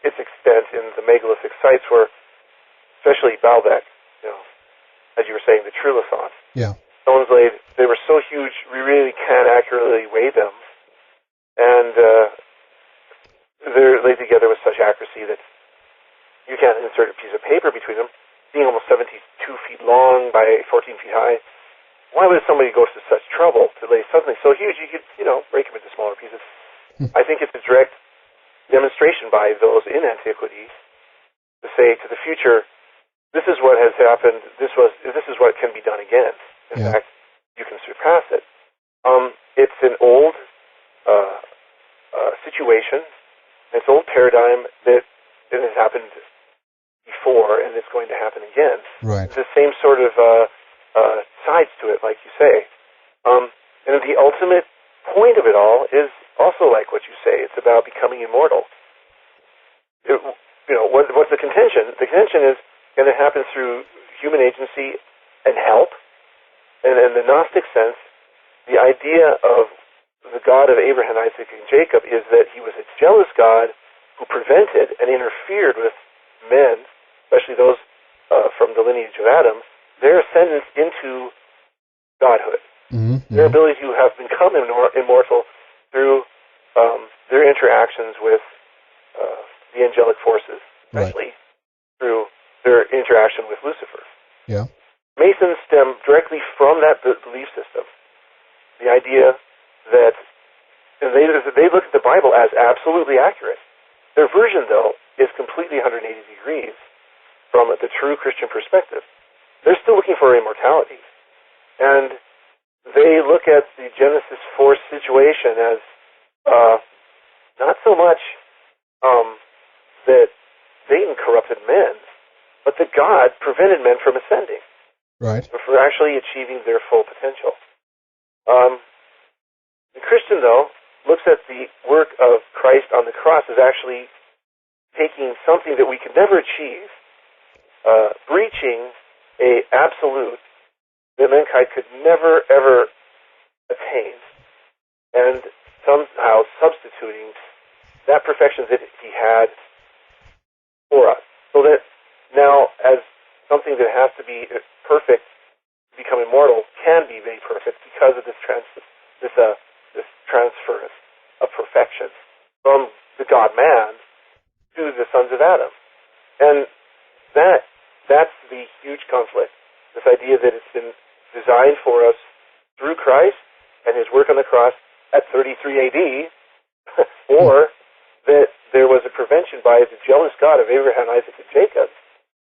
its extent in the megalithic sites where, especially Baalbek, as you were saying, the trilithons. Yeah. Stones laid, they were so huge, we really can't accurately weigh them. And they're laid together with such accuracy that you can't insert a piece of paper between them. Being almost 72 feet long by 14 feet high, why would somebody go to such trouble to lay something so huge? You could, break them into smaller pieces. I think it's a direct demonstration by those in antiquity to say to the future, this is what has happened, this is what can be done again. In fact, you can surpass it. It's an old situation, it's an old paradigm that has happened before, and it's going to happen again. Right. It's the same sort of sides to it, like you say. And the ultimate point of it all is also like what you say. It's about becoming immortal. What's the contention? The contention is going to happen through human agency and help. And in the Gnostic sense, the idea of the God of Abraham, Isaac, and Jacob is that he was a jealous God who prevented and interfered with men, especially those from the lineage of Adam, their ascendance into godhood. Mm-hmm. Their ability to have become immortal through their interactions with the angelic forces, especially through their interaction with Lucifer. Yeah. Masons stem directly from that belief system. The idea that, and they look at the Bible as absolutely accurate. Their version, though, is completely 180 degrees from the true Christian perspective. They're still looking for immortality. And they look at the Genesis 4 situation as not so much that Satan corrupted men, but that God prevented men from ascending. Right. For actually achieving their full potential. The Christian, though, looks at the work of Christ on the cross as actually taking something that we could never achieve, breaching a absolute that mankind could never, ever attain, and somehow substituting that perfection that he had for us. So that now, as something that has to be perfect to become immortal can be made perfect because of this transference of perfection from the God-man to the sons of Adam. And that's the huge conflict, this idea that it's been designed for us through Christ and his work on the cross at 33 AD, or that there was a prevention by the jealous God of Abraham, Isaac, and Jacob,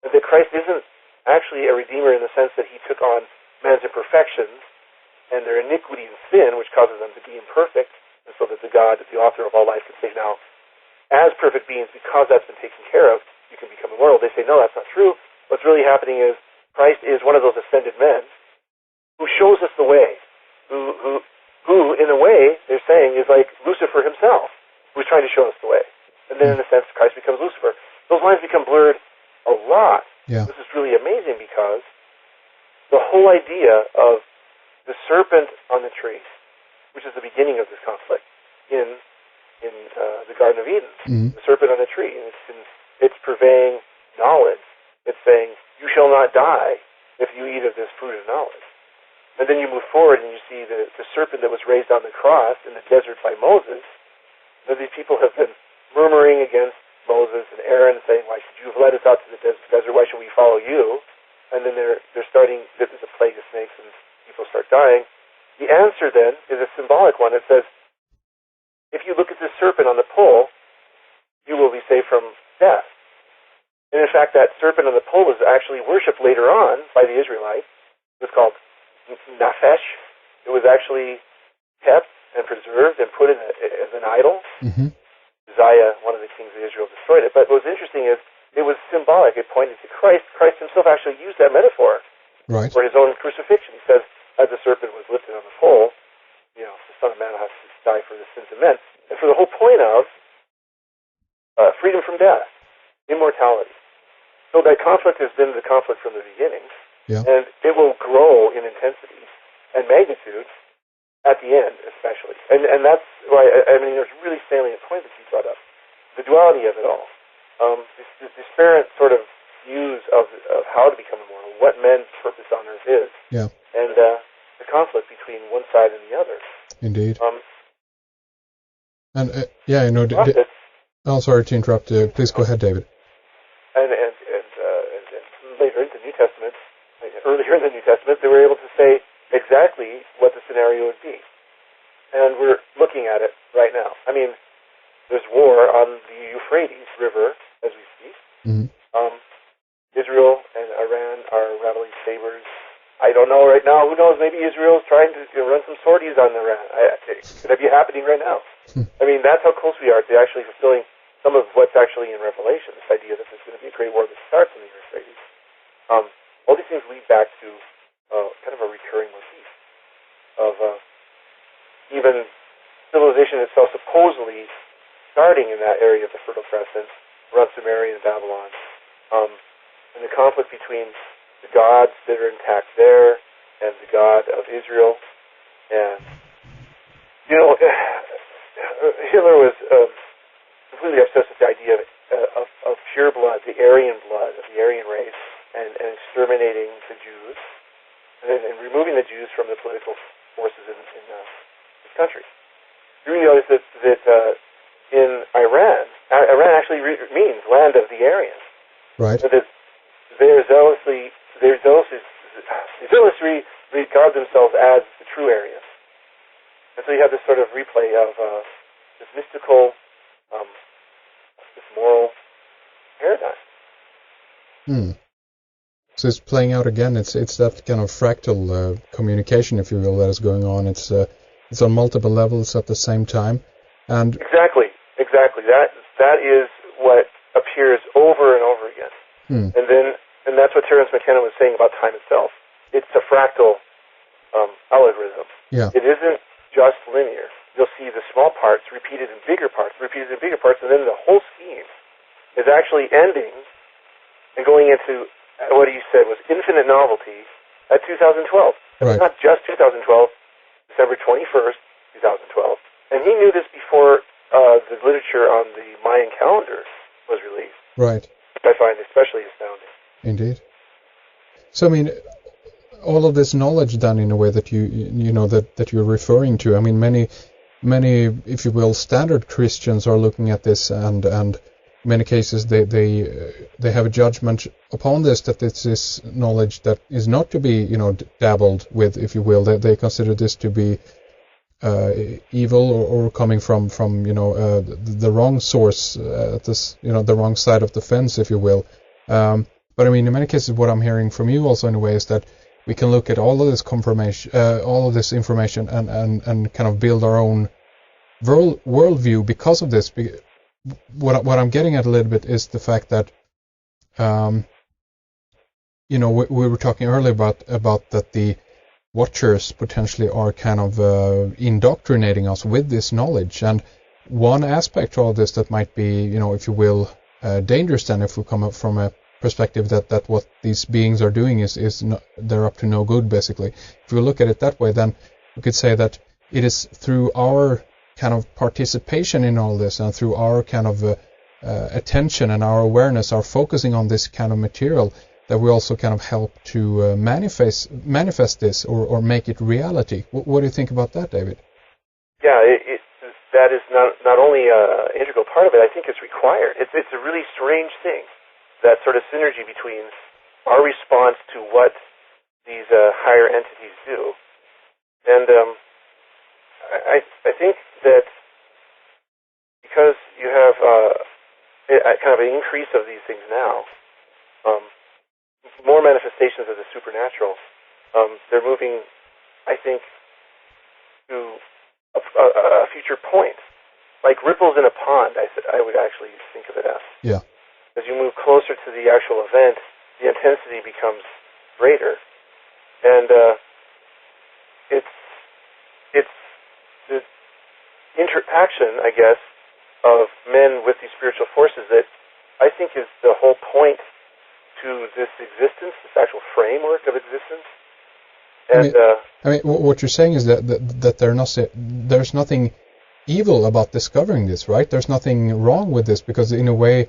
and that Christ isn't actually a redeemer in the sense that he took on man's imperfections and their iniquity and sin, which causes them to be imperfect, and so that the God, the author of all life, can say, now, as perfect beings, because that's been taken care of, you can become immortal. They say, no, that's not true. What's really happening is Christ is one of those ascended men who shows us the way, who in a way, they're saying, is like Lucifer himself, who's trying to show us the way. And then, in a sense, Christ becomes Lucifer. Those lines become blurred a lot. Yeah. This is really amazing because the whole idea of the serpent on the tree, which is the beginning of this conflict in the Garden of Eden, the serpent on the tree, and it's purveying knowledge. It's saying, you shall not die if you eat of this fruit of knowledge. And then you move forward and you see the serpent that was raised on the cross in the desert by Moses. Now, these people have been murmuring against Moses and Aaron, saying, why should you have led us out to the desert? Why should we follow you? And then they're starting, this is a plague of snakes, and people start dying. The answer then is a symbolic one. It says, if you look at the serpent on the pole, you will be saved from death. And in fact, that serpent on the pole was actually worshipped later on by the Israelites. It was called Nefesh. It was actually kept and preserved and put in as an idol. Mm-hmm. Uzziah, one of the kings of Israel, destroyed it. But what was interesting is it was symbolic. It pointed to Christ. Christ himself actually used that metaphor for his own crucifixion. He says, as the serpent was lifted on the pole, the Son of Man has to die for the sins of men. And for the whole point of freedom from death, immortality. So that conflict has been the conflict from the beginning. Yeah. And it will grow in intensity and magnitude at the end, especially. And that's why, there's a really salient point that you brought up. The duality of it all. this disparate sort of views of how to become immortal, what men's purpose on earth is, and the conflict between one side and the other. Indeed. Sorry to interrupt. Please go ahead, David. And later in the New Testament, earlier in the New Testament, they were able to say exactly what the scenario would be. And we're looking at it right now. I mean, there's war on the Euphrates River as we speak. Mm-hmm. Israel and Iran are rattling sabers. I don't know right now. Who knows? Maybe Israel's trying to run some sorties on Iran. Could that be happening right now? I mean, that's how close we are to actually fulfilling some of what's actually in Revelation, this idea that there's going to be a great war that starts in the Euphrates. All these things lead back to kind of a recurring motif of even civilization itself supposedly starting in that area of the Fertile Crescent, around Samaria and Babylon, and the conflict between the gods that are intact there and the God of Israel. And, Hitler was completely obsessed with the idea of pure blood, the Aryan blood, of the Aryan race, and exterminating the Jews, and removing the Jews from the political forces in this country. You realize that in Iran actually means land of the Aryans. Right. So that they zealously regard themselves as the true Aryans. And so you have this sort of replay of this mystical, this moral paradigm. So it's playing out again. It's that kind of fractal communication, if you will, that is going on. It's on multiple levels at the same time. And exactly. That is what appears over and over again. And that's what Terence McKenna was saying about time itself. It's a fractal algorithm. Yeah. It isn't just linear. You'll see the small parts repeated in bigger parts, and then the whole scheme is actually ending and going into what he said was infinite novelty at 2012. Right. It's not just 2012, December 21st, 2012. And he knew this before the literature on the Mayan calendar was released. Right. Which I find especially astounding. Indeed. So, I mean, all of this knowledge done in a way that that you're referring to. I mean, many, if you will, standard Christians are looking at this, and in many cases they have a judgment upon this, that this is knowledge that is not to be dabbled with, if you will. They consider this to be evil or coming from the wrong source, the wrong side of the fence, if you will. But I mean, in many cases, what I'm hearing from you also in a way is that we can look at all of this all of this information, and kind of build our own worldview because of this. What I'm getting at a little bit is the fact that, we were talking earlier about that the watchers potentially are kind of indoctrinating us with this knowledge, and one aspect of this that might be, if you will, dangerous then, if we come up from a perspective that what these beings are doing is not, they're up to no good, basically. If we look at it that way, then we could say that it is through our kind of participation in all this, and through our kind of attention and our awareness, our focusing on this kind of material, that we also kind of help to manifest this or make it reality. What do you think about that, David? Yeah, that is not only an integral part of it. I think it's required. It's a really strange thing, that sort of synergy between our response to what these higher entities do. And I think that because you have kind of an increase of these things now, more manifestations of the supernatural, they're moving, I think, to a future point. Like ripples in a pond, I would actually think of it as. Yeah. As you move closer to the actual event, the intensity becomes greater. And it's the interaction, I guess, of men with these spiritual forces that I think is the whole point to this existence, this actual framework of existence. And I mean, what you're saying is that there's nothing evil about discovering this, right? There's nothing wrong with this, because in a way,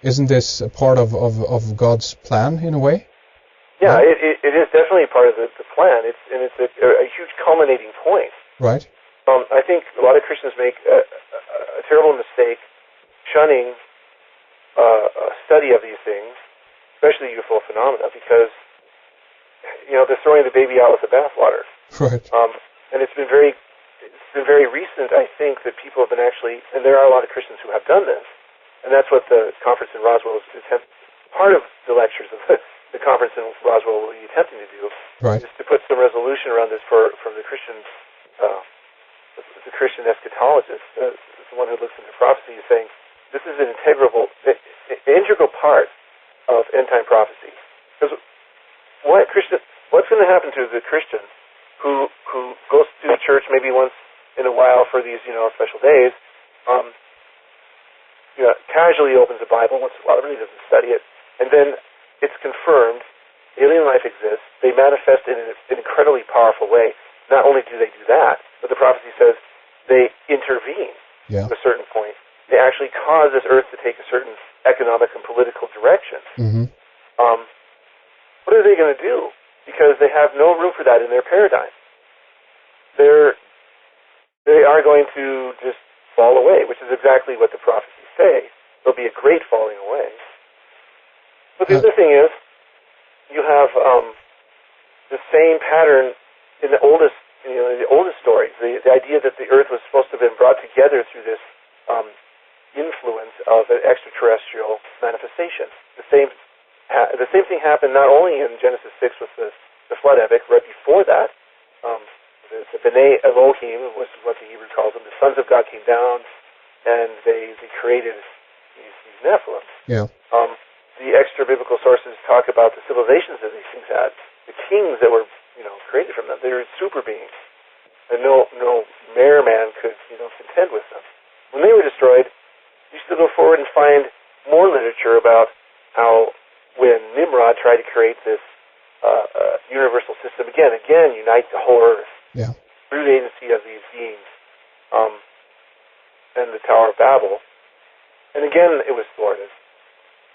isn't this a part of God's plan in a way? Yeah, it is definitely part of the plan. It's a huge culminating point. Right. I think a lot of Christians make a terrible mistake shunning a study of these things, especially UFO phenomena, because they're throwing the baby out with the bathwater. Right. And it's been very recent, I think, that people have been actually, and there are a lot of Christians who have done this, and that's what the conference in Roswell is part of the lectures of the conference in Roswell will be attempting to do, right, is to put some resolution around this from the Christian eschatologist, the one who looks into prophecy, is saying this is an integral part of end-time prophecy. Because what's going to happen to the Christian who goes to church maybe once in a while for these special days, casually opens the Bible once in a while, really doesn't study it, and then it's confirmed alien life exists. They manifest in an incredibly powerful way. Not only do they do that, but the prophecy says they intervene to a certain point. They actually cause this earth to take a certain economic and political direction. Mm-hmm. What are they going to do? Because they have no room for that in their paradigm. They are going to just fall away, which is exactly what the prophecies say. There'll be a great falling away. But the other thing is, you have the same pattern in the oldest stories. The idea that the Earth was supposed to have been brought together through this influence of an extraterrestrial manifestation. The same thing happened not only in Genesis 6 with the flood epic. Right before that, the B'nai Elohim was what the Hebrew calls them. The sons of God came down, and they created these Nephilim. Yeah. The extra biblical sources talk about the civilizations that these things had, the kings that were created from them. They were super beings, and no mere man could contend with them. When they were destroyed, you still go forward and find more literature about how when Nimrod tried to create this universal system again unite the whole earth through the agency of these beings, and the Tower of Babel, and again it was thwarted.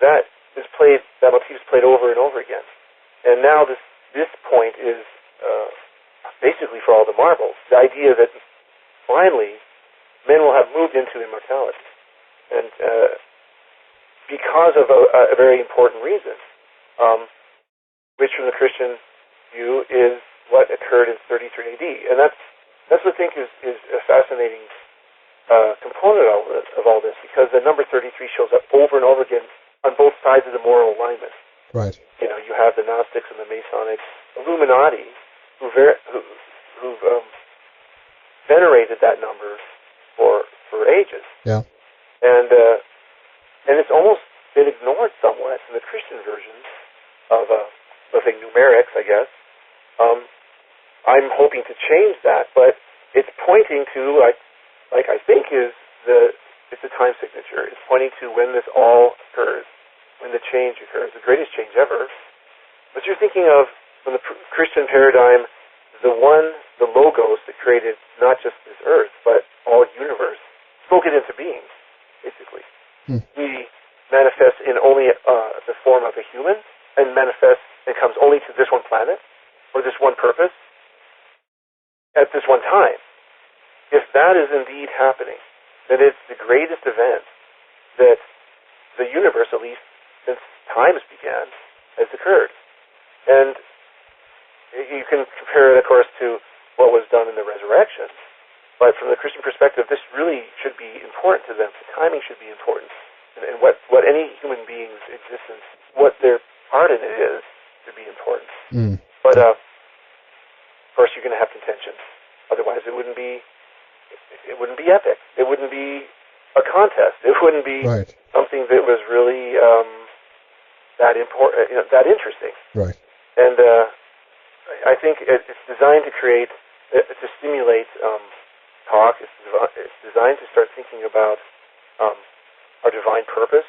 That motif is played over and over again, and now this point is basically for all the marbles. The idea that finally men will have moved into immortality, and because of a very important reason, which from the Christian view is what occurred in 33 AD, and that's what I think is a fascinating component of all this, because the number 33 shows up over and over again on both sides of the moral alignment. Right. You have the Gnostics and the Masonic Illuminati who've venerated that number for ages. Yeah. And it's almost been ignored somewhat in the Christian versions of let's say numerics, I guess. I'm hoping to change that, but it's pointing to like I think it's a time signature. It's pointing to when this all occurs, when the change occurs, the greatest change ever. But you're thinking of, from the Christian paradigm, the Logos that created not just this earth, but all universe, spoke it into being, basically. He manifests in only the form of a human, and manifests and comes only to this one planet, or this one purpose, at this one time. If that is indeed happening, then it's the greatest event that the universe, at least since times began, has occurred. And you can compare it, of course, to what was done in the resurrection. But from the Christian perspective, this really should be important to them. The timing should be important. And what any human being's existence, what their part in it is, should be important. But, of course, you're going to have contention. Otherwise, it wouldn't be epic. It wouldn't be a contest. It wouldn't be something that was really that important, that interesting. Right. And I think it's designed to stimulate talk. It's designed to start thinking about our divine purpose,